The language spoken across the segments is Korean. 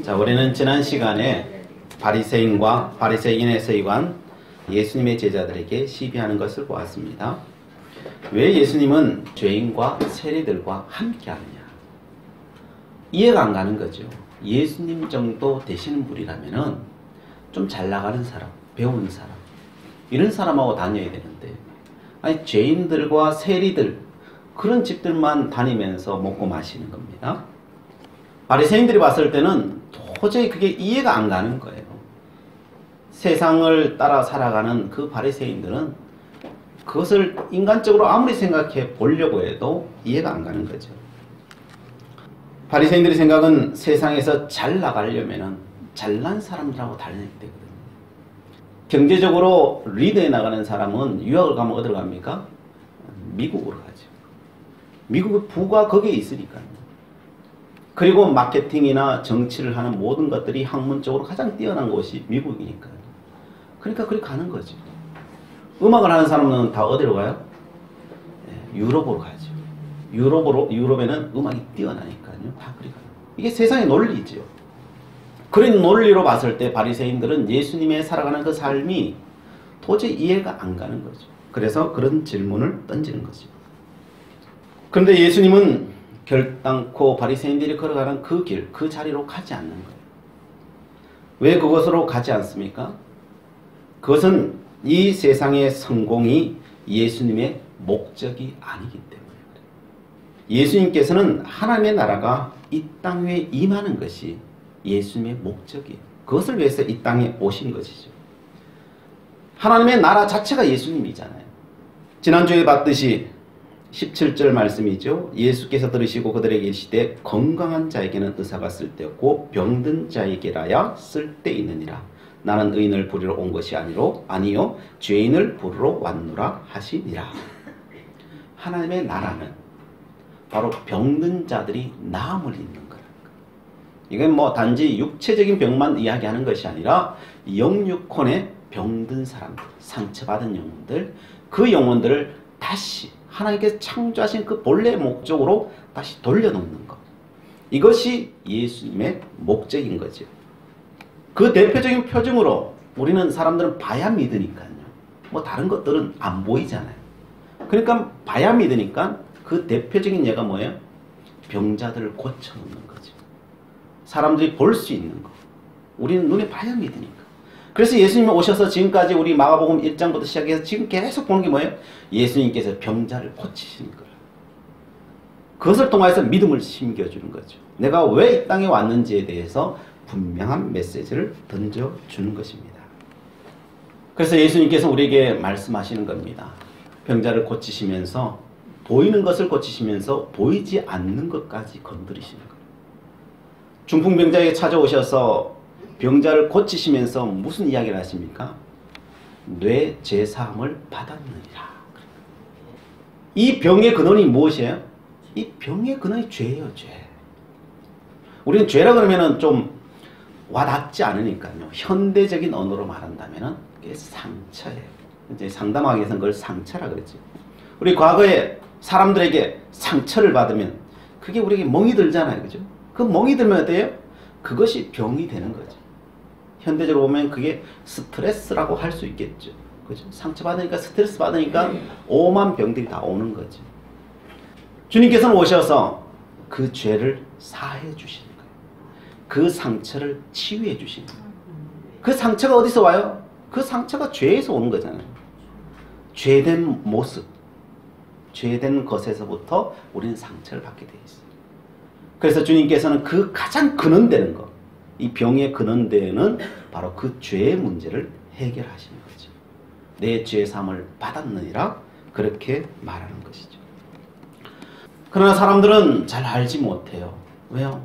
자, 우리는 지난 시간에 바리새인과 바리새인의 서기관, 예수님의 제자들에게 시비하는 것을 보았습니다. 왜 예수님은 죄인과 세리들과 함께 하느냐? 이해가 안 가는 거죠. 예수님 정도 되시는 분이라면은 좀 잘 나가는 사람, 배우는 사람, 이런 사람하고 다녀야 되는데, 아니 죄인들과 세리들, 그런 집들만 다니면서 먹고 마시는 겁니다. 바리새인들이 봤을 때는 도저히 그게 이해가 안 가는 거예요. 세상을 따라 살아가는 그 바리새인들은 그것을 인간적으로 아무리 생각해 보려고 해도 이해가 안 가는 거죠. 바리새인들의 생각은 세상에서 잘 나가려면 잘난 사람들하고 다녀야 되거든요. 경제적으로 리드해 나가는 사람은 유학을 가면 어디로 갑니까? 미국으로 가죠. 미국의 부가 거기에 있으니까요. 그리고 마케팅이나 정치를 하는 모든 것들이 학문적으로 가장 뛰어난 곳이 미국이니까요. 그러니까 그리 가는 거죠. 음악을 하는 사람은 다 어디로 가요? 유럽으로 가죠. 유럽에는 음악이 뛰어나니까요. 다 그리 가요. 이게 세상의 논리죠. 그런 논리로 봤을 때 바리새인들은 예수님의 살아가는 그 삶이 도저히 이해가 안 가는 거죠. 그래서 그런 질문을 던지는 거죠. 그런데 예수님은 결단코 바리새인들이 걸어가는 그 길, 그 자리로 가지 않는 거예요. 왜 그곳으로 가지 않습니까? 그것은 이 세상의 성공이 예수님의 목적이 아니기 때문에 그래요. 예수님께서는 하나님의 나라가 이 땅 위에 임하는 것이 예수님의 목적이에요. 그것을 위해서 이 땅에 오신 것이죠. 하나님의 나라 자체가 예수님이잖아요. 지난주에 봤듯이 17절 말씀이죠. 예수께서 들으시고 그들에게 이르시되 건강한 자에게는 의사가 쓸데없고 병든 자에게라야 쓸데있느니라. 나는 의인을 부르러 온 것이 아니요 죄인을 부르러 왔노라 하시니라. 하나님의 나라는 바로 병든 자들이 나음을 입는 거라는 거예요. 이건 뭐 단지 육체적인 병만 이야기하는 것이 아니라 영육혼의 병든 사람들, 상처받은 영혼들, 그 영혼들을 다시 하나님께서 창조하신 그 본래의 목적으로 다시 돌려놓는 것. 이것이 예수님의 목적인 거죠. 그 대표적인 표징으로 우리는 사람들은 봐야 믿으니까요. 뭐 다른 것들은 안 보이잖아요. 그러니까 봐야 믿으니까 그 대표적인 예가 뭐예요? 병자들을 고쳐놓는 거죠. 사람들이 볼 수 있는 거. 우리는 눈에 봐야 믿으니까. 그래서 예수님이 오셔서 지금까지 우리 마가복음 1장부터 시작해서 지금 계속 보는 게 뭐예요? 예수님께서 병자를 고치시는 거예요. 그것을 통해서 믿음을 심겨주는 거죠. 내가 왜 이 땅에 왔는지에 대해서 분명한 메시지를 던져주는 것입니다. 그래서 예수님께서 우리에게 말씀하시는 겁니다. 병자를 고치시면서 보이는 것을 고치시면서 보이지 않는 것까지 건드리시는 거예요. 중풍병자에게 찾아오셔서 병자를 고치시면서 무슨 이야기를 하십니까? 뇌 제사함을 받았느니라. 이 병의 근원이 무엇이에요? 이 병의 근원이 죄예요, 죄. 우리는 죄라 그러면은 좀 와닿지 않으니까요. 현대적인 언어로 말한다면은 그게 상처예요. 이제 상담하기 위해서는 그걸 상처라 그랬지. 우리 과거에 사람들에게 상처를 받으면 그게 우리에게 멍이 들잖아요, 그죠? 그 멍이 들면 어때요? 그것이 병이 되는 거죠. 현대적으로 보면 그게 스트레스라고 할 수 있겠죠. 그죠? 상처받으니까 스트레스 받으니까 오만 병들이 다 오는 거죠. 주님께서는 오셔서 그 죄를 사해 주시는 거예요. 그 상처를 치유해 주시는 거예요. 그 상처가 어디서 와요? 그 상처가 죄에서 오는 거잖아요. 죄된 모습, 죄된 것에서부터 우리는 상처를 받게 되어 있어요. 그래서 주님께서는 그 가장 근원되는 것, 이 병의 근원되는 바로 그 죄의 문제를 해결하시는 거죠. 내 죄사함을 받았느니라 그렇게 말하는 것이죠. 그러나 사람들은 잘 알지 못해요. 왜요?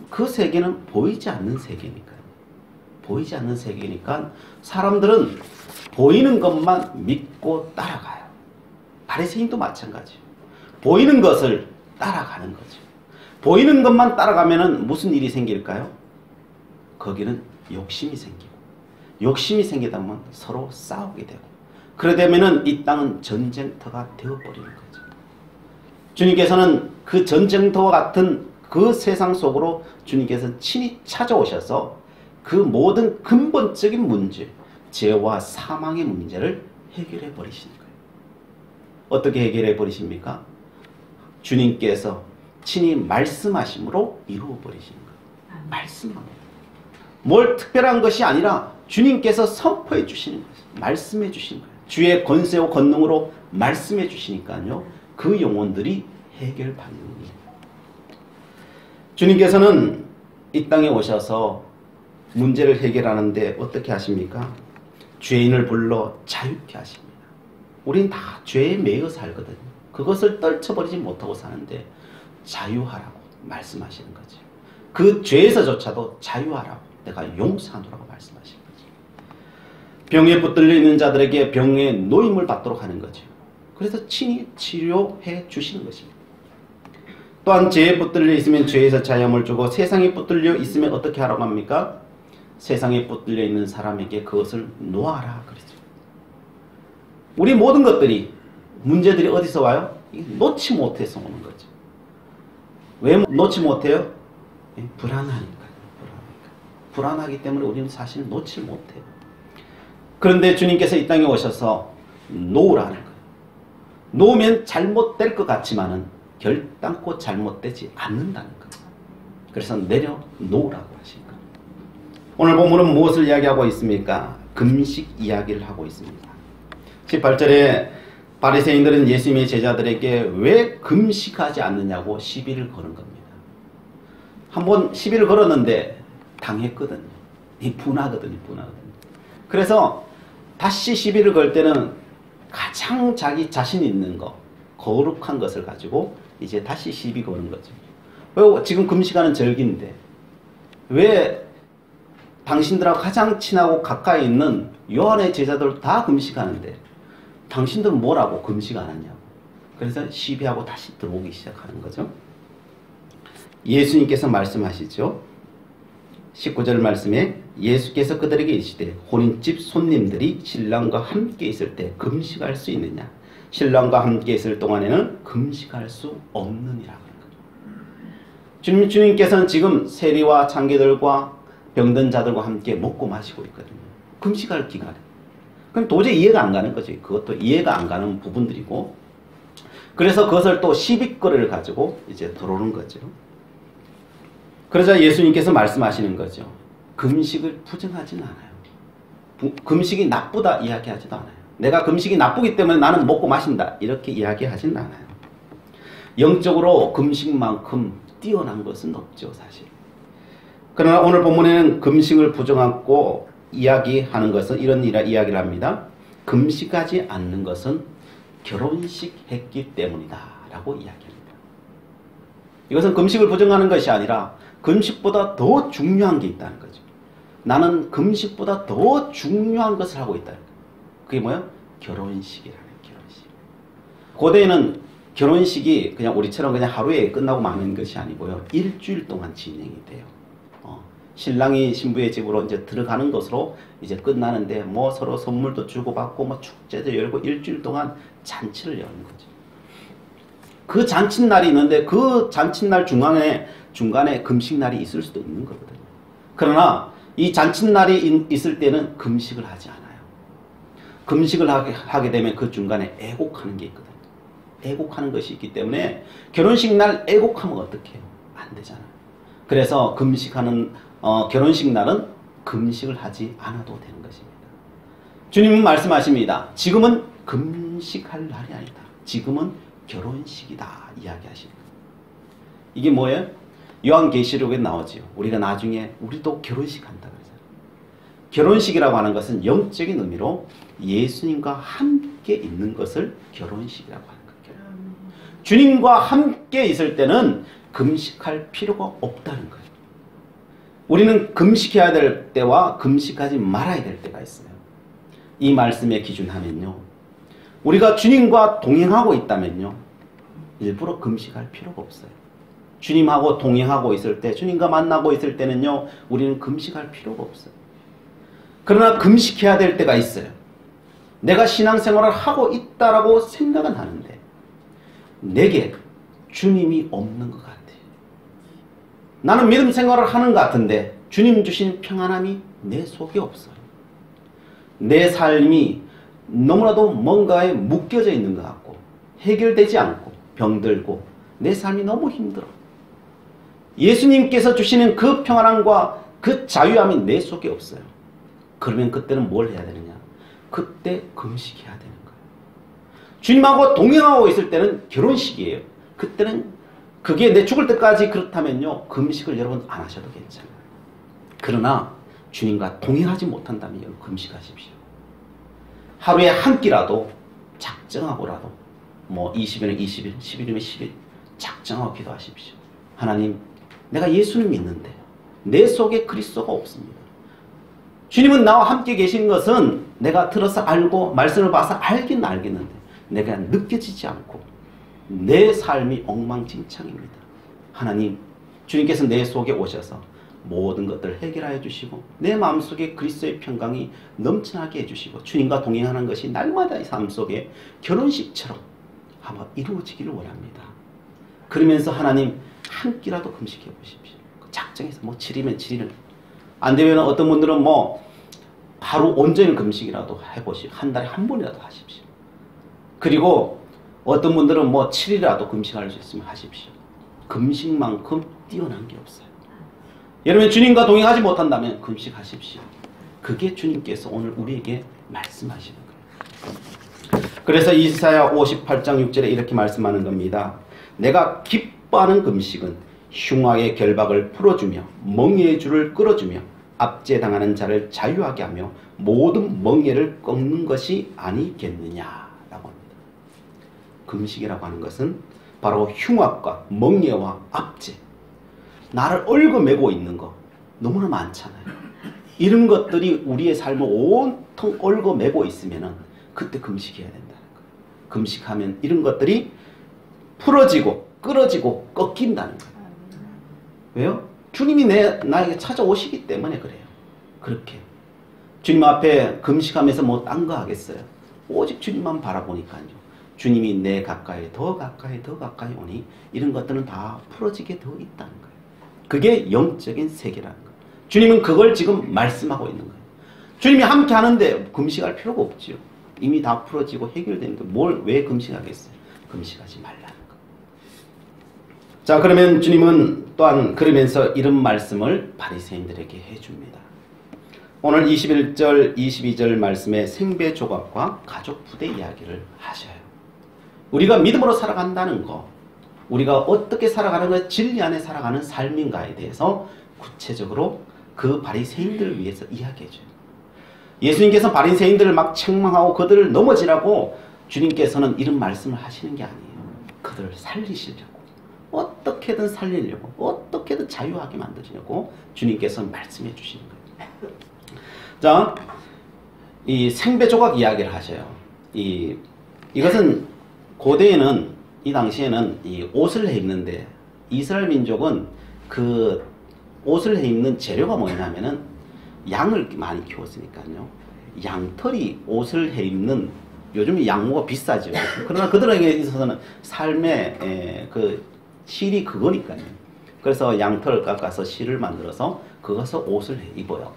그 세계는 보이지 않는 세계니까요. 보이지 않는 세계니까 사람들은 보이는 것만 믿고 따라가요. 바리새인도 마찬가지예요. 보이는 것을 따라가는 거죠. 보이는 것만 따라가면은 무슨 일이 생길까요? 거기는 욕심이 생기고, 욕심이 생기다 보면 서로 싸우게 되고, 그러되면은 이 땅은 전쟁터가 되어버리는 거죠. 주님께서는 그 전쟁터와 같은 그 세상 속으로 주님께서 친히 찾아오셔서 그 모든 근본적인 문제, 죄와 사망의 문제를 해결해 버리시는 거예요. 어떻게 해결해 버리십니까? 주님께서 친히 말씀하심으로 이루어 버리시는 거예요. 말씀합니다. 뭘 특별한 것이 아니라 주님께서 선포해 주시는 거예요. 말씀해 주시는 거예요. 주의 권세와 권능으로 말씀해 주시니까요. 그 영혼들이 해결받는 거예요. 주님께서는 이 땅에 오셔서 문제를 해결하는데 어떻게 하십니까? 죄인을 불러 자유케 하십니다. 우린 다 죄에 매여 살거든요. 그것을 떨쳐버리지 못하고 사는데 자유하라고 말씀하시는 거죠. 그 죄에서조차도 자유하라고, 내가 용서하노라고 말씀하시는 거죠. 병에 붙들려 있는 자들에게 병의 노임을 받도록 하는 거죠. 그래서 친히 치료해 주시는 것입니다. 또한 죄에 붙들려 있으면 죄에서 자유함을 주고, 세상에 붙들려 있으면 어떻게 하라고 합니까? 세상에 붙들려 있는 사람에게 그것을 놓아라 그러죠. 우리 모든 것들이, 문제들이 어디서 와요? 놓지 못해서 오는 거죠. 왜 놓지 못해요? 불안하니까요. 불안하기 때문에 우리는 사실 놓지 못해요. 그런데 주님께서 이 땅에 오셔서 놓으라는 거예요. 놓으면 잘못될 것 같지만은 결단코 잘못되지 않는다는 거예요. 그래서 내려놓으라고 하신 거예요. 오늘 본문은 무엇을 이야기하고 있습니까? 금식 이야기를 하고 있습니다. 18절에 바리새인들은 예수님의 제자들에게 왜 금식하지 않느냐고 시비를 거는 겁니다. 한번 시비를 걸었는데 당했거든요. 분하거든요. 그래서 다시 시비를 걸 때는 가장 자기 자신 있는 거, 거룩한 것을 가지고 이제 다시 시비 거는 거죠. 왜 지금 금식하는 절기인데 왜 당신들하고 가장 친하고 가까이 있는 요한의 제자들 다 금식하는데 당신들은 뭐라고 금식 안 하냐고. 그래서 시비하고 다시 들어오기 시작하는 거죠. 예수님께서 말씀하시죠. 19절 말씀에 예수께서 그들에게 이르시되 혼인집 손님들이 신랑과 함께 있을 때 금식할 수 있느냐? 신랑과 함께 있을 동안에는 금식할 수 없느니라. 주님께서는 지금 세리와 창기들과 병든 자들과 함께 먹고 마시고 있거든요. 금식할 기간에. 그럼 도저히 이해가 안 가는 거지. 그것도 이해가 안 가는 부분들이고. 그래서 그것을 또 시비거리를 가지고 이제 들어오는 거죠. 그러자 예수님께서 말씀하시는 거죠. 금식을 부정하지는 않아요. 금식이 나쁘다 이야기하지도 않아요. 내가 금식이 나쁘기 때문에 나는 먹고 마신다 이렇게 이야기하지는 않아요. 영적으로 금식만큼 뛰어난 것은 없죠, 사실. 그러나 오늘 본문에는 금식을 부정하고 이야기하는 것은 이런 이야기를 합니다. 금식하지 않는 것은 결혼식 했기 때문이다 라고 이야기합니다. 이것은 금식을 부정하는 것이 아니라 금식보다 더 중요한 게 있다는 거죠. 나는 금식보다 더 중요한 것을 하고 있다는 거예요. 그게 뭐예요? 결혼식이라는 결혼식. 고대에는 결혼식이 그냥 우리처럼 그냥 하루에 끝나고 마는 것이 아니고요. 일주일 동안 진행이 돼요. 신랑이 신부의 집으로 이제 들어가는 것으로 이제 끝나는데 뭐 서로 선물도 주고받고 뭐 축제도 열고 일주일 동안 잔치를 여는 거죠. 그 잔칫날이 있는데 그 잔칫날 중간에 금식날이 있을 수도 있는 거거든요. 그러나 이 잔칫날이 있을 때는 금식을 하지 않아요. 금식을 하게 되면 그 중간에 애곡하는 게 있거든요. 애곡하는 것이 있기 때문에 결혼식 날 애곡하면 어떻게 해요? 안 되잖아요. 그래서 결혼식 날은 금식을 하지 않아도 되는 것입니다. 주님은 말씀하십니다. 지금은 금식할 날이 아니다. 지금은 결혼식이다 이야기하시는 거예요. 이게 뭐예요? 요한계시록에 나오죠. 우리가 나중에 우리도 결혼식 한다 그러잖아요. 결혼식이라고 하는 것은 영적인 의미로 예수님과 함께 있는 것을 결혼식이라고 하는 거예요. 주님과 함께 있을 때는 금식할 필요가 없다는 거예요. 우리는 금식해야 될 때와 금식하지 말아야 될 때가 있어요. 이 말씀에 기준하면요. 우리가 주님과 동행하고 있다면요. 일부러 금식할 필요가 없어요. 주님하고 동행하고 있을 때, 주님과 만나고 있을 때는요. 우리는 금식할 필요가 없어요. 그러나 금식해야 될 때가 있어요. 내가 신앙생활을 하고 있다라고 생각은 하는데 내게 주님이 없는 것 같아요. 나는 믿음 생활을 하는 것 같은데 주님 주신 평안함이 내 속에 없어요. 내 삶이 너무나도 뭔가에 묶여져 있는 것 같고 해결되지 않고 병들고 내 삶이 너무 힘들어. 예수님께서 주시는 그 평안함과 그 자유함이 내 속에 없어요. 그러면 그때는 뭘 해야 되느냐? 그때 금식해야 되는 거예요. 주님하고 동행하고 있을 때는 결혼식이에요. 그때는 그게 내 죽을 때까지 그렇다면요, 금식을 여러분 안 하셔도 괜찮아요. 그러나 주님과 동행하지 못한다면 여러분 금식하십시오. 하루에 한 끼라도 작정하고라도 20일은 20일, 10일이면 10일 작정하고 기도하십시오. 하나님, 내가 예수를 믿는데 내 속에 그리스도가 없습니다. 주님은 나와 함께 계신 것은 내가 들어서 알고 말씀을 봐서 알긴 알겠는데 내가 느껴지지 않고 내 삶이 엉망진창입니다. 하나님, 주님께서 내 속에 오셔서 모든 것들을 해결하여 주시고 내 마음속에 그리스도의 평강이 넘쳐나게 해주시고 주님과 동행하는 것이 날마다의 삶 속에 결혼식처럼 한번 이루어지기를 원합니다. 그러면서 하나님, 한 끼라도 금식해 보십시오. 작정해서 7일이면 7일, 안 되면 어떤 분들은 하루 온전히 금식이라도 해보시고 한 달에 한 번이라도 하십시오. 그리고 어떤 분들은 7일이라도 금식할 수 있으면 하십시오. 금식만큼 뛰어난 게 없어요. 여러분, 주님과 동행하지 못한다면 금식하십시오. 그게 주님께서 오늘 우리에게 말씀하시는 거예요. 그래서 이사야 58장 6절에 이렇게 말씀하는 겁니다. 내가 기뻐하는 금식은 흉악의 결박을 풀어주며 멍에의 줄을 끌어주며 압제당하는 자를 자유하게 하며 모든 멍에를 꺾는 것이 아니겠느냐라고 합니다. 금식이라고 하는 것은 바로 흉악과 멍에와 압제, 나를 얽어매고 있는 거 너무나 많잖아요. 이런 것들이 우리의 삶을 온통 얽어매고 있으면 그때 금식해야 된다는 거예요. 금식하면 이런 것들이 풀어지고 끌어지고 꺾인다는 거예요. 왜요? 주님이 나에게 찾아오시기 때문에 그래요. 그렇게 주님 앞에 금식하면서 딴 거 하겠어요? 오직 주님만 바라보니까요. 주님이 내 가까이 더 가까이 더 가까이 오니 이런 것들은 다 풀어지게 되어 있다는 거예요. 그게 영적인 세계라는 거예요. 주님은 그걸 지금 말씀하고 있는 거예요. 주님이 함께 하는데 금식할 필요가 없지요. 이미 다 풀어지고 해결되는데 왜 금식하겠어요? 금식하지 말라는 거예요. 자, 그러면 주님은 또한 그러면서 이런 말씀을 바리새인들에게 해줍니다. 오늘 21절, 22절 말씀에 생배 조각과 가족 부대 이야기를 하셔요. 우리가 믿음으로 살아간다는 거, 우리가 어떻게 살아가는 것, 진리 안에 살아가는 삶인가에 대해서 구체적으로 그 바리새인들을 위해서 이야기해줘요. 예수님께서 바리새인들을 막 책망하고 그들을 넘어지라고 주님께서는 이런 말씀을 하시는 게 아니에요. 그들을 살리시려고, 어떻게든 살리려고, 어떻게든 자유하게 만드시려고 주님께서 말씀해 주시는 거예요. 자, 이 생배조각 이야기를 하셔요. 이것은 고대에는, 이 당시에는 이 옷을 해 입는데, 이스라엘 민족은 그 옷을 해 입는 재료가 뭐냐면은 양을 많이 키웠으니까요. 양털이 옷을 해 입는, 요즘 양모가 비싸죠. 그러나 그들에게 있어서는 삶의 그 실이 그거니까요. 그래서 양털을 깎아서 실을 만들어서 그것을 옷을 해 입어요.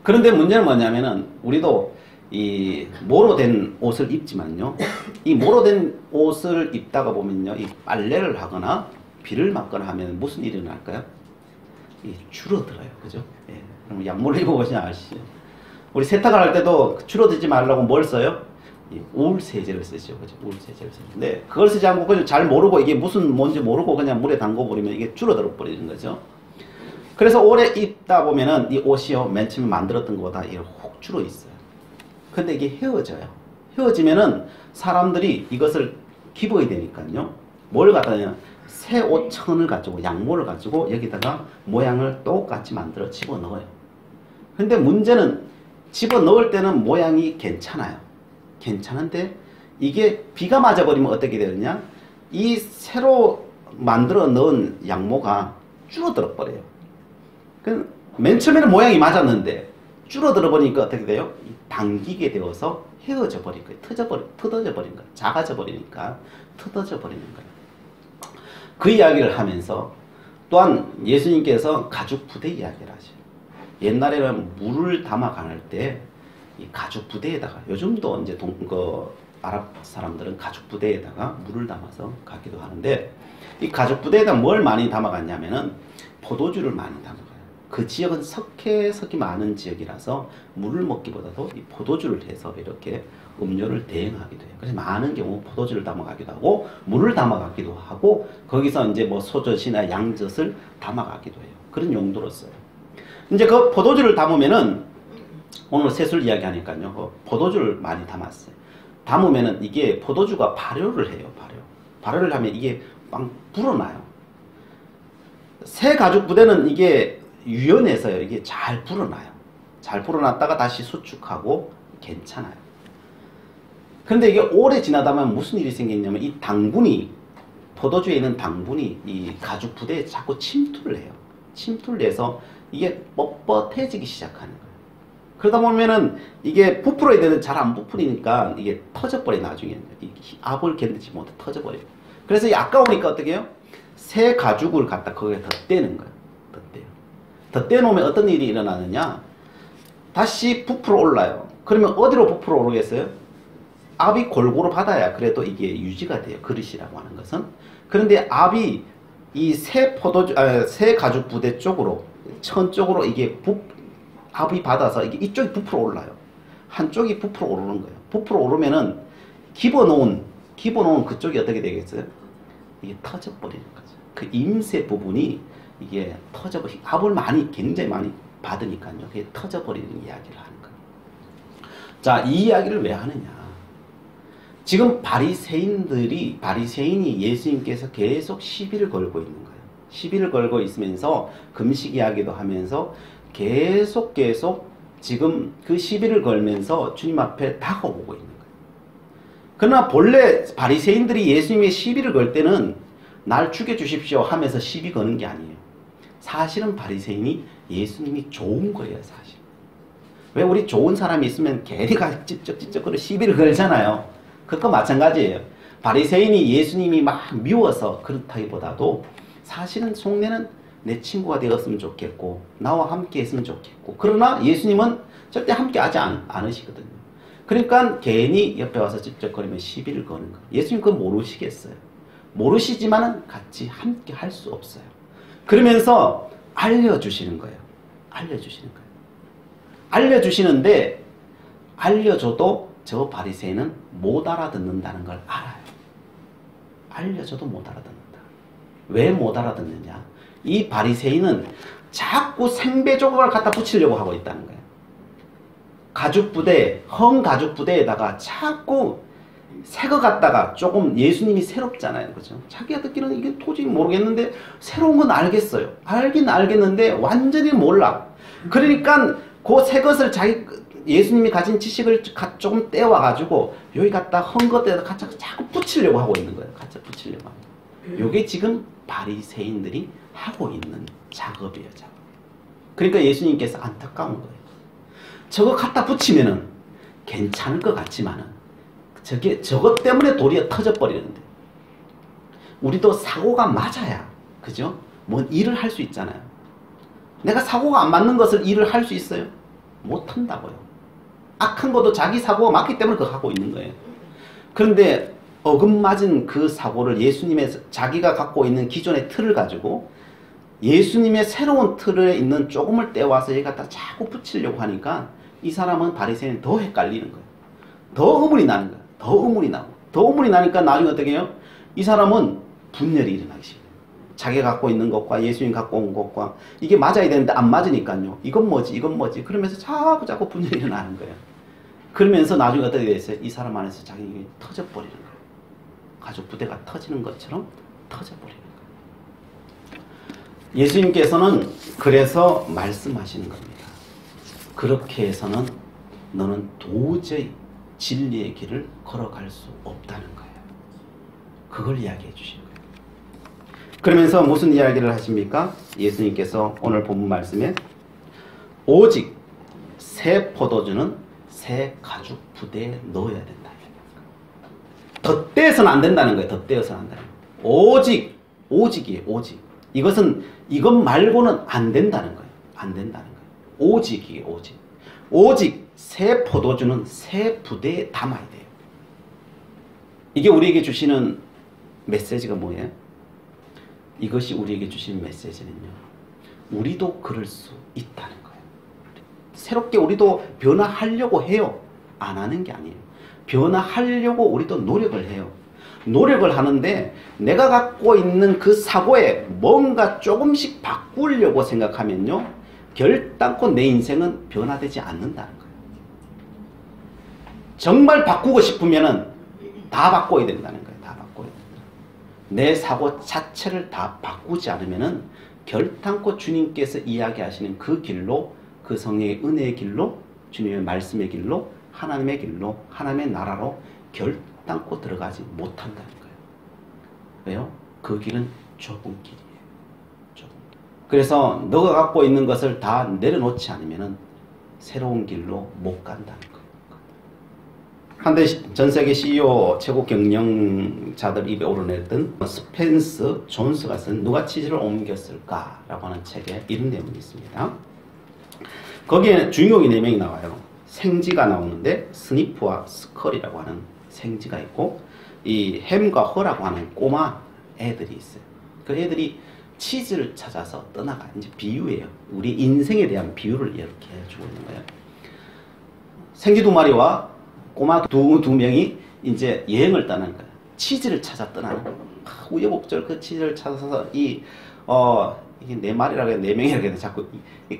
그런데 문제는 뭐냐면은 우리도 이 모로 된 옷을 입지만요. 이 모로 된 옷을 입다가 보면요. 이 빨래를 하거나 비를 맞거나 하면 무슨 일이 날까요? 이 줄어들어요. 그죠? 예. 그럼 양모를 입어보시면 아시죠? 우리 세탁을 할 때도 줄어들지 말라고 뭘 써요? 이 울 세제를 쓰죠. 그죠? 울 세제를 쓰죠. 근데 그걸 쓰지 않고 그냥 잘 모르고 이게 뭔지 모르고 그냥 물에 담궈버리면 이게 줄어들어 버리는 거죠. 그래서 오래 입다 보면은 이 옷이요. 맨 처음에 만들었던 것보다 이렇게 훅 줄어 있어요. 근데 이게 헤어져요. 헤어지면은 사람들이 이것을 입어야 되니까요. 뭘 갖다냐? 새 옷 천을 가지고, 양모를 가지고 여기다가 모양을 똑같이 만들어 집어넣어요. 근데 문제는 집어넣을 때는 모양이 괜찮아요. 괜찮은데 이게 비가 맞아버리면 어떻게 되느냐? 이 새로 만들어 넣은 양모가 줄어들어 버려요. 맨 처음에는 모양이 맞았는데 줄어들어 버리니까 어떻게 돼요? 당기게 되어서 헤어져 버린 거예요. 터져져 버린 거예요. 작아져 버리니까 터져져 버리는 거예요. 그 이야기를 하면서 또한 예수님께서 가죽 부대 이야기를 하셔요. 옛날에는 물을 담아 가는 때 이 가죽 부대에다가, 요즘도 이제 아랍 사람들은 가죽 부대에다가 물을 담아서 가기도 하는데, 이 가죽 부대에다 뭘 많이 담아갔냐면은 포도주를 많이 담아가요. 그 지역은 석이 많은 지역이라서 물을 먹기보다도 이 포도주를 해서 이렇게 음료를 대행하기도 해요. 그래서 많은 경우 포도주를 담아가기도 하고 물을 담아가기도 하고, 거기서 이제 뭐 소젖이나 양젖을 담아가기도 해요. 그런 용도로 써요. 이제 그 포도주를 담으면은, 오늘 새술 이야기 하니까요, 그 포도주를 많이 담았어요. 담으면은 이게 포도주가 발효를 해요. 발효를 하면 이게 빵 불어나요. 새 가죽 부대는 이게 유연해서요, 이게 잘 불어나요. 잘 불어났다가 다시 수축하고 괜찮아요. 그런데 이게 오래 지나다 보면 무슨 일이 생기냐면, 이 당분이, 포도주에 있는 당분이 이 가죽 부대에 자꾸 침투를 해요. 침투를 해서 이게 뻣뻣해지기 시작하는 거예요. 그러다 보면은 이게 부풀어야 되는데 잘 안 부풀리니까 이게 터져버려. 나중에는 압을 견디지 못해 터져버려요. 그래서 아까우니까 어떻게 해요? 새 가죽을 갖다 거기에 덧대는 거예요. 덧대놓으면 어떤 일이 일어나느냐, 다시 부풀어 올라요. 그러면 어디로 부풀어 오르겠어요? 압이 골고루 받아야 그래도 이게 유지가 돼요. 그릇이라고 하는 것은. 그런데 압이 이 새 가죽 부대 쪽으로, 천 쪽으로 이게 압이 받아서 이쪽이 부풀어 올라요. 한쪽이 부풀어 오르는 거예요. 부풀어 오르면은 집어놓은 그쪽이 어떻게 되겠어요? 이게 터져버리는 거죠. 그 임세 부분이 이게 터져버리고, 압을 굉장히 많이 받으니까요. 그게 터져버리는 이야기를 하는 거예요. 자, 이 이야기를 왜 하느냐. 지금 바리새인이 예수님께서 계속 시비를 걸고 있는 거예요. 시비를 걸고 있으면서 금식 이야기도 하면서 계속 지금 그 시비를 걸면서 주님 앞에 다가오고 있는 거예요. 그러나 본래 바리새인들이 예수님의 시비를 걸 때는 날 죽여주십시오 하면서 시비 거는 게 아니에요. 사실은 바리새인이 예수님이 좋은 거예요, 사실. 왜 우리 좋은 사람이 있으면 걔네가 찝쩍찝쩍 그런 시비를 걸잖아요. 그것과 마찬가지예요. 바리새인이 예수님이 막 미워서 그렇다기보다도 사실은 속내는 내 친구가 되었으면 좋겠고 나와 함께 했으면 좋겠고, 그러나 예수님은 절대 함께 하지 않으시거든요. 그러니까 괜히 옆에 와서 찝쩍거리면 시비를 거는 거예요. 예수님 그거 모르시겠어요. 모르시지만은 같이 함께 할 수 없어요. 그러면서 알려주시는 거예요. 알려주시는데, 알려줘도 저 바리새인은 못 알아듣는다는 걸 알아요. 알려줘도 못 알아듣는다. 왜 못 알아듣느냐? 이 바리새인은 자꾸 생배 조각을 갖다 붙이려고 하고 있다는 거예요. 헝 가죽 부대에다가 자꾸 새 거 갖다가, 조금 예수님이 새롭잖아요. 그죠? 자기가 듣기는 이게 도저히 모르겠는데 새로운 건 알겠어요. 알긴 알겠는데 완전히 몰라. 그러니까 그 새 것을 예수님이 가진 지식을 조금 떼와가지고 여기 갖다 헝 것에다 자꾸 붙이려고 하고 있는 거예요. 갖다 붙이려고 하고. 요게 지금 바리새인들이 하고 있는 작업이에요, 작업. 그러니까 예수님께서 안타까운 거예요. 저거 갖다 붙이면은 괜찮을 것 같지만은 저것 때문에 도리어 터져버리는데, 우리도 사고가 맞아야, 그죠? 뭔 일을 할 수 있잖아요. 내가 사고가 안 맞는 것을 일을 할 수 있어요? 못 한다고요. 악한 것도 자기 사고가 맞기 때문에 그거 하고 있는 거예요. 그런데 어긋맞은 그 사고를 예수님의 자기가 갖고 있는 기존의 틀을 가지고 예수님의 새로운 틀에 있는 조금을 떼와서 얘 갖다 자꾸 붙이려고 하니까 이 사람은 바리새인이 더 헷갈리는 거예요. 더 의문이 나는 거예요. 더 의문이 나니까 나중에 어떻게 해요? 이 사람은 분열이 일어나기 시작해요. 자기가 갖고 있는 것과 예수님 갖고 온 것과 이게 맞아야 되는데 안 맞으니까요. 이건 뭐지? 그러면서 자꾸 분열이 일어나는 거예요. 그러면서 나중에 어떻게 됐어요? 이 사람 안에서 자기 터져버리는 거예요. 가죽 부대가 터지는 것처럼 터져버리는 거예요. 예수님께서는 그래서 말씀하시는 겁니다. 그렇게 해서는 너는 도저히 진리의 길을 걸어갈 수 없다는 거예요. 그걸 이야기해 주시는 거예요. 그러면서 무슨 이야기를 하십니까? 예수님께서 오늘 본문 말씀에 오직 새 포도주는 새 가죽 부대에 넣어야 된다. 덧대어서는 안 된다는 거예요. 덧대어서는 안 된다는 거예요. 오직이에요. 오직. 이것 말고는 안 된다는 거예요. 안 된다는 거예요. 오직이에요. 오직. 오직 새 포도주는 새 부대에 담아야 돼요. 이게 우리에게 주시는 메시지가 뭐예요? 이것이 우리에게 주시는 메시지는요. 우리도 그럴 수 있다는 거예요. 새롭게 우리도 변화하려고 해요. 안 하는 게 아니에요. 변화하려고 우리도 노력을 해요. 노력을 하는데 내가 갖고 있는 그 사고에 뭔가 조금씩 바꾸려고 생각하면요. 결단코 내 인생은 변화되지 않는다는 거예요. 정말 바꾸고 싶으면은 다 바꿔야 된다는 거예요. 다 바꿔야 된다. 내 사고 자체를 다 바꾸지 않으면은 결단코 주님께서 이야기하시는 그 길로, 그 성령의 은혜의 길로, 주님의 말씀의 길로, 하나님의 길로, 하나님의 나라로 결단코 들어가지 못한다는 거예요. 왜요? 그 길은 좁은 길이에요. 좁은. 그래서 너가 갖고 있는 것을 다 내려놓지 않으면은 새로운 길로 못 간다는 거예요. 한때 전세계 CEO 최고 경영자들 입에 오르냈던 스펜서 존스가 쓴 누가 치즈를 옮겼을까? 라고 하는 책에 이런 내용이 있습니다. 거기에 주인공이 4명이 나와요. 생지가 나오는데 스니프와 스컬이라고 하는 생지가 있고 이 햄과 허라고 하는 꼬마 애들이 있어요. 그 애들이 치즈를 찾아서 떠나가. 이제 비유예요. 우리 인생에 대한 비유를 이렇게 해주고 있는 거예요. 생지 2마리와 꼬마 두 명이 이제 여행을 떠나는 거예요. 치즈를 찾아 떠나는 거예요. 우여곡절 그 치즈를 찾아서 이게 4마리라고 해야 4명이라고 해야 자꾸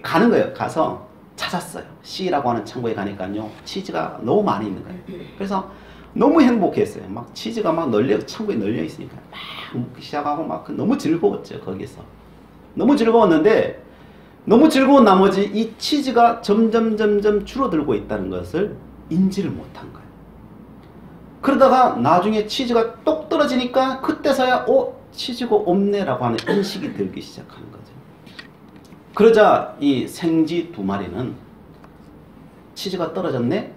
가는 거예요. 가서 찾았어요. C라고 하는 창고에 가니까요. 치즈가 너무 많이 있는 거예요. 그래서 너무 행복했어요. 막 치즈가 막 창고에 널려 있으니까 막 먹기 시작하고 막 너무 즐거웠죠. 거기서. 너무 즐거웠는데 너무 즐거운 나머지 이 치즈가 점점 줄어들고 있다는 것을 인지를 못한 거예요. 그러다가 나중에 치즈가 똑 떨어지니까 그때서야 치즈가 없네라고 하는 인식이 들기 시작하는 거죠. 그러자 이 생지 2마리는 치즈가 떨어졌네?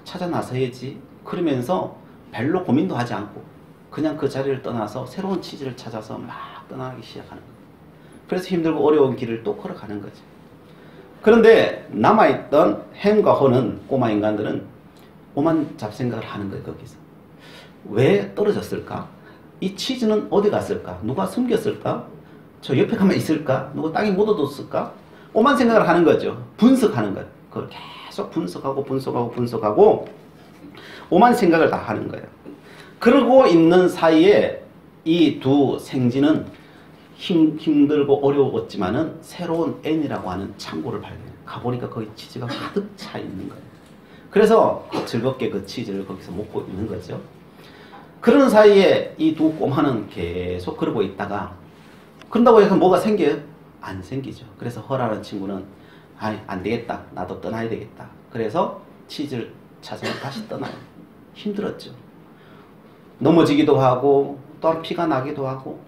찾아 나서야지. 그러면서 별로 고민도 하지 않고 그냥 그 자리를 떠나서 새로운 치즈를 찾아서 막 떠나기 시작하는 거예요. 그래서 힘들고 어려운 길을 또 걸어가는 거죠. 그런데 남아있던 햄과 허는 꼬마 인간들은 오만 잡생각을 하는 거예요. 거기서 왜 떨어졌을까? 이 치즈는 어디 갔을까? 누가 숨겼을까? 저 옆에 가면 있을까? 누가 땅에 묻어뒀을까? 오만 생각을 하는 거죠. 분석하는 거예요. 그걸 계속 분석하고 오만 생각을 다 하는 거예요. 그러고 있는 사이에 이 두 생지는 힘들고 어려웠지만은 새로운 N이라고 하는 창고를 발견해요. 가보니까 거기 치즈가 가득 차 있는 거예요. 그래서 즐겁게 그 치즈를 거기서 먹고 있는 거죠. 그런 사이에 이 두 꼬마는 계속 그러고 있다가 그런다고 해서 뭐가 생겨요? 안 생기죠. 그래서 허라는 친구는 안 되겠다. 나도 떠나야 되겠다. 그래서 치즈를 찾아서 다시 떠나요. 힘들었죠. 넘어지기도 하고 또 피가 나기도 하고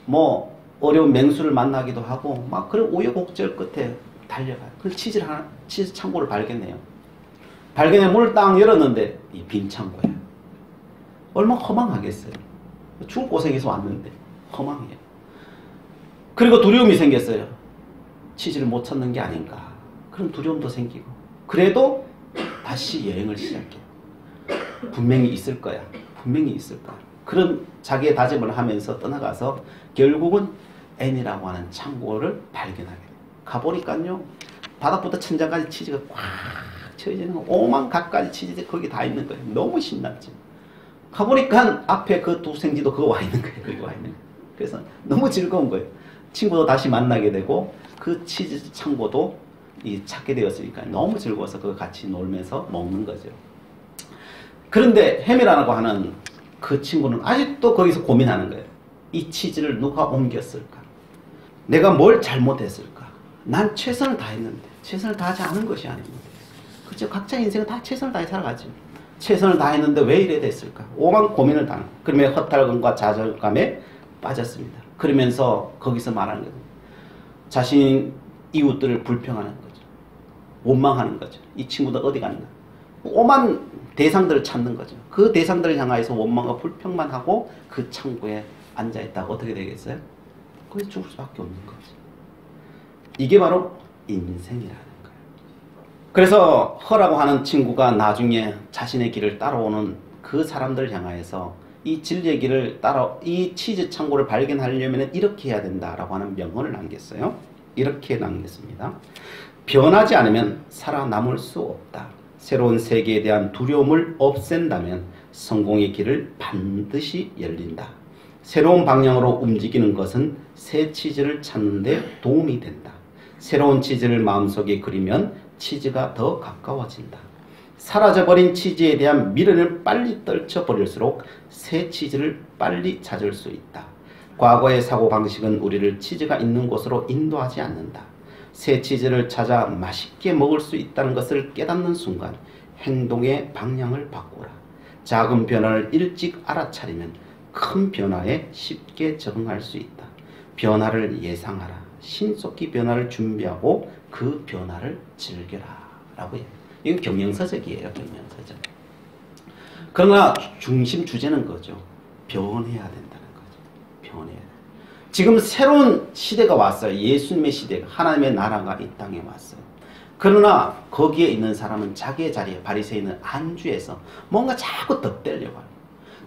뭐 어려운 맹수를 만나기도 하고 막 그런 우여곡절 끝에 달려가요. 그 치즈 창고를 발견해요. 발견해 문을 딱 열었는데 이 빈 창고예요. 얼마나 허망하겠어요. 죽을 고생해서 왔는데 허망해요. 그리고 두려움이 생겼어요. 치즈를 못 찾는 게 아닌가. 그런 두려움도 생기고 그래도 다시 여행을 시작해요. 분명히 있을 거야. 분명히 있을 거야. 그런 자기의 다짐을 하면서 떠나가서 결국은 N이라고 하는 창고를 발견하게 돼요. 가보니까요. 바닥부터 천장까지 치즈가 꽉 채워지는 거. 5만 각가지 치즈가 거기 다 있는 거예요. 너무 신났죠. 가보니까 앞에 그 두 생지도 그거 와 있는 거예요. 거기 와 있는 거예요. 그래서 너무 즐거운 거예요. 친구도 다시 만나게 되고 그 치즈 창고도 찾게 되었으니까 너무 즐거워서 그거 같이 놀면서 먹는 거죠. 그런데 햄이라고 하는 그 친구는 아직도 거기서 고민하는 거예요. 이 치즈를 누가 옮겼을까? 내가 뭘 잘못했을까? 난 최선을 다했는데 최선을 다하지 않은 것이 아닙니다. 그렇죠? 각자 인생은 다 최선을 다해 살아가죠. 최선을 다했는데 왜 이래 됐을까? 오만 고민을 다하는 거예요. 그러면 허탈감과 좌절감에 빠졌습니다. 그러면서 거기서 말하는 거예요. 자신 이웃들을 불평하는 거죠. 원망하는 거죠. 이 친구들 어디 가는가? 오만 대상들을 찾는 거죠. 그 대상들을 향하여서 원망과 불평만 하고 그 창고에 앉아있다가 어떻게 되겠어요? 거기서 죽을 수밖에 없는 거지. 이게 바로 인생이라는 거예요. 그래서 허라고 하는 친구가 나중에 자신의 길을 따라오는 그 사람들 향하여서 이 진리의 길을 따라 이 치즈 창고를 발견하려면 이렇게 해야 된다라고 하는 명언을 남겼어요. 이렇게 남겼습니다. 변하지 않으면 살아남을 수 없다. 새로운 세계에 대한 두려움을 없앤다면 성공의 길을 반드시 열린다. 새로운 방향으로 움직이는 것은 새 치즈를 찾는 데 도움이 된다. 새로운 치즈를 마음속에 그리면 치즈가 더 가까워진다. 사라져버린 치즈에 대한 미련을 빨리 떨쳐버릴수록 새 치즈를 빨리 찾을 수 있다. 과거의 사고방식은 우리를 치즈가 있는 곳으로 인도하지 않는다. 새 치즈를 찾아 맛있게 먹을 수 있다는 것을 깨닫는 순간 행동의 방향을 바꾸라. 작은 변화를 일찍 알아차리면 큰 변화에 쉽게 적응할 수 있다. 변화를 예상하라. 신속히 변화를 준비하고 그 변화를 즐겨라. 라고 해요. 이건 경영서적이에요. 경영서적. 그러나 중심 주제는 거죠. 변해야 된다는 거죠. 변해야 돼. 지금 새로운 시대가 왔어요. 예수님의 시대가, 하나님의 나라가 이 땅에 왔어요. 그러나 거기에 있는 사람은 자기의 자리에, 바리새인은 안주해서 뭔가 자꾸 덧대려고 해요.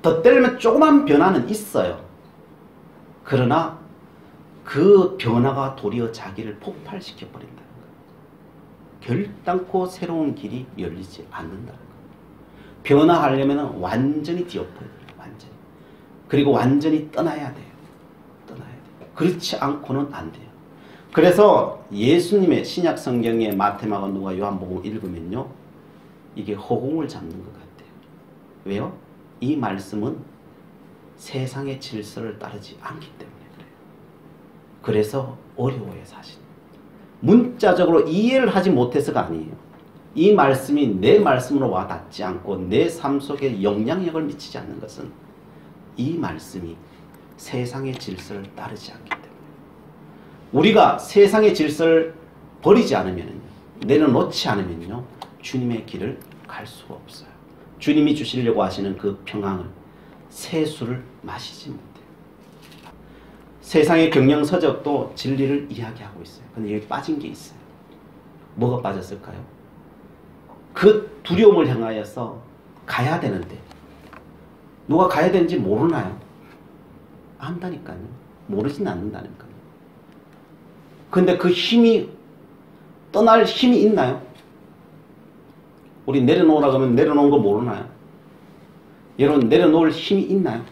덧대려면 조그만 변화는 있어요. 그러나 그 변화가 도리어 자기를 폭발시켜 버린다는 거예요. 결단코 새로운 길이 열리지 않는다는 거예요. 변화하려면 완전히 뒤엎어야 돼요. 완전히. 그리고 완전히 떠나야 돼요. 떠나야 돼요. 그렇지 않고는 안 돼요. 그래서 예수님의 신약 성경의 마태마가 누가 요한복음 읽으면요, 이게 허공을 잡는 것 같아요. 왜요? 이 말씀은 세상의 질서를 따르지 않기 때문에 그래요. 그래서 어려워요, 사실. 문자적으로 이해를 하지 못해서가 아니에요. 이 말씀이 내 말씀으로 와 닿지 않고 내 삶 속에 영향력을 미치지 않는 것은 이 말씀이 세상의 질서를 따르지 않기 때문에. 우리가 세상의 질서를 버리지 않으면요, 내려놓지 않으면요, 주님의 길을 갈 수가 없어요. 주님이 주시려고 하시는 그 평강을, 세수를 마시지 못해요. 세상의 경영서적도 진리를 이야기하고 있어요. 근데 여기 빠진 게 있어요. 뭐가 빠졌을까요? 그 두려움을 향하여서 가야 되는데 누가 가야 되는지 모르나요? 안다니까요. 모르진 않는다니까요. 근데 그 힘이, 떠날 힘이 있나요? 우리 내려놓으라고 하면 내려놓은 거 모르나요? 여러분, 내려놓을 힘이 있나요?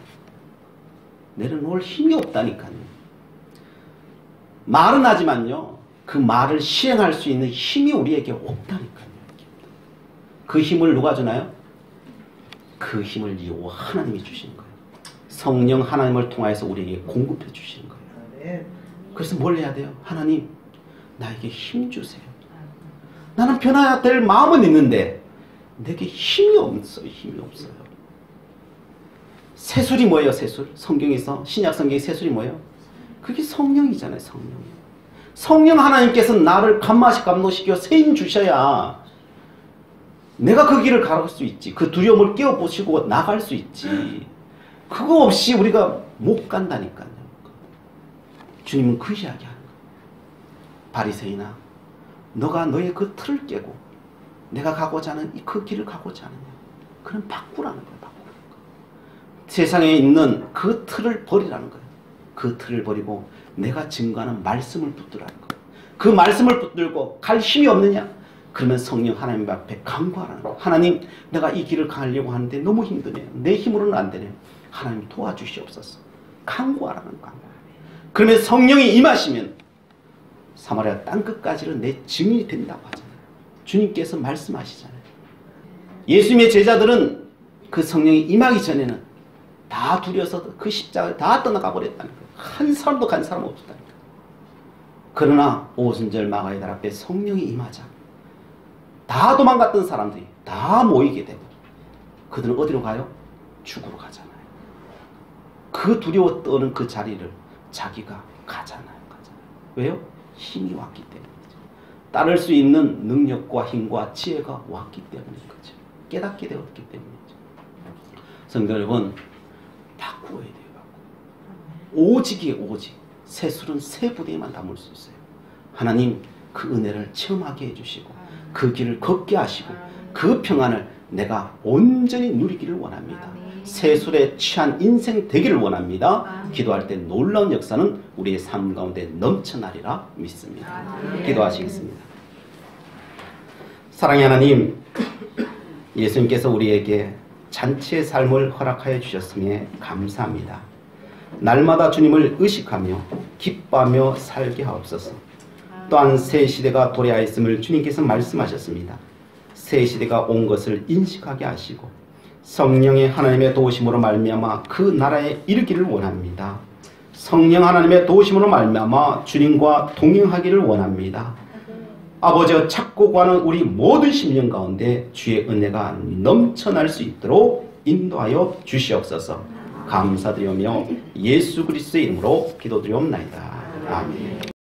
내려놓을 힘이 없다니까요. 말은 하지만요, 그 말을 실행할 수 있는 힘이 우리에게 없다니까요. 그 힘을 누가 주나요? 그 힘을 여호와 하나님이 주시는 거예요. 성령 하나님을 통하여서 우리에게 공급해 주시는 거예요. 그래서 뭘 해야 돼요? 하나님, 나에게 힘 주세요. 나는 변화해야 될 마음은 있는데 내게 힘이 없어요. 힘이 없어요. 새술이 뭐예요? 새술? 성경에서, 신약 성경의 새술이 뭐예요? 그게 성령이잖아요. 성령. 성령 하나님께서 나를 감마시 감노시켜 세임 주셔야 내가 그 길을 갈 수 있지. 그 두려움을 깨워보시고 나갈 수 있지. 그거 없이 우리가 못 간다니까요. 주님은 그 이야기하는 거예요. 바리새인아, 너가 너의 그 틀을 깨고 내가 가고자 하는 그 길을 가고자 하느냐. 그럼 바꾸라는 거예요. 바꾸라는 거예요. 세상에 있는 그 틀을 버리라는 거예요. 그 틀을 버리고 내가 증거하는 말씀을 붙들라는 거예요. 그 말씀을 붙들고 갈 힘이 없느냐? 그러면 성령 하나님 앞에 간구하라는 거예요. 하나님, 내가 이 길을 가려고 하는데 너무 힘드네요. 내 힘으로는 안 되네요. 하나님 도와주시옵소서. 간구하라는 거예요. 그러면 성령이 임하시면 사마리아 땅끝까지는 내 증인이 된다고 하잖아요. 주님께서 말씀하시잖아요. 예수님의 제자들은 그 성령이 임하기 전에는 다 두려워서 그 십자가를 다 떠나가 버렸다는 거예요. 한 사람도 간 사람 없었다는 거예요. 그러나 오순절 마가이달 앞에 성령이 임하자 다 도망갔던 사람들이 다 모이게 되고 그들은 어디로 가요? 죽으러 가잖아요. 그 두려워 떠는 그 자리를 자기가 가잖아요. 왜요? 힘이 왔기 때문이죠. 따를 수 있는 능력과 힘과 지혜가 왔기 때문인 거죠. 깨닫게 되었기 때문이죠. 성도 여러분, 바꾸어야 돼요. 오직이에요. 오직. 새술은 새 부대에만 담을 수 있어요. 하나님 그 은혜를 체험하게 해주시고 그 길을 걷게 하시고 그 평안을 내가 온전히 누리기를 원합니다. 새술에 취한 인생 되기를 원합니다. 기도할 때 놀라운 역사는 우리의 삶 가운데 넘쳐나리라 믿습니다. 기도하시겠습니다. 사랑의 하나님, 예수님께서 우리에게 잔치의 삶을 허락하여 주셨음에 감사합니다. 날마다 주님을 의식하며 기뻐하며 살게 하옵소서. 또한 새 시대가 도래하였음을 주님께서 말씀하셨습니다. 새 시대가 온 것을 인식하게 하시고 성령의 하나님의 도우심으로 말미암아 그 나라에 이르기를 원합니다. 성령 하나님의 도우심으로 말미암아 주님과 동행하기를 원합니다. 아버지여 찾고 구하는 우리 모든 심령 가운데 주의 은혜가 넘쳐날 수 있도록 인도하여 주시옵소서. 감사드리며 예수 그리스도의 이름으로 기도드리옵나이다. 아멘.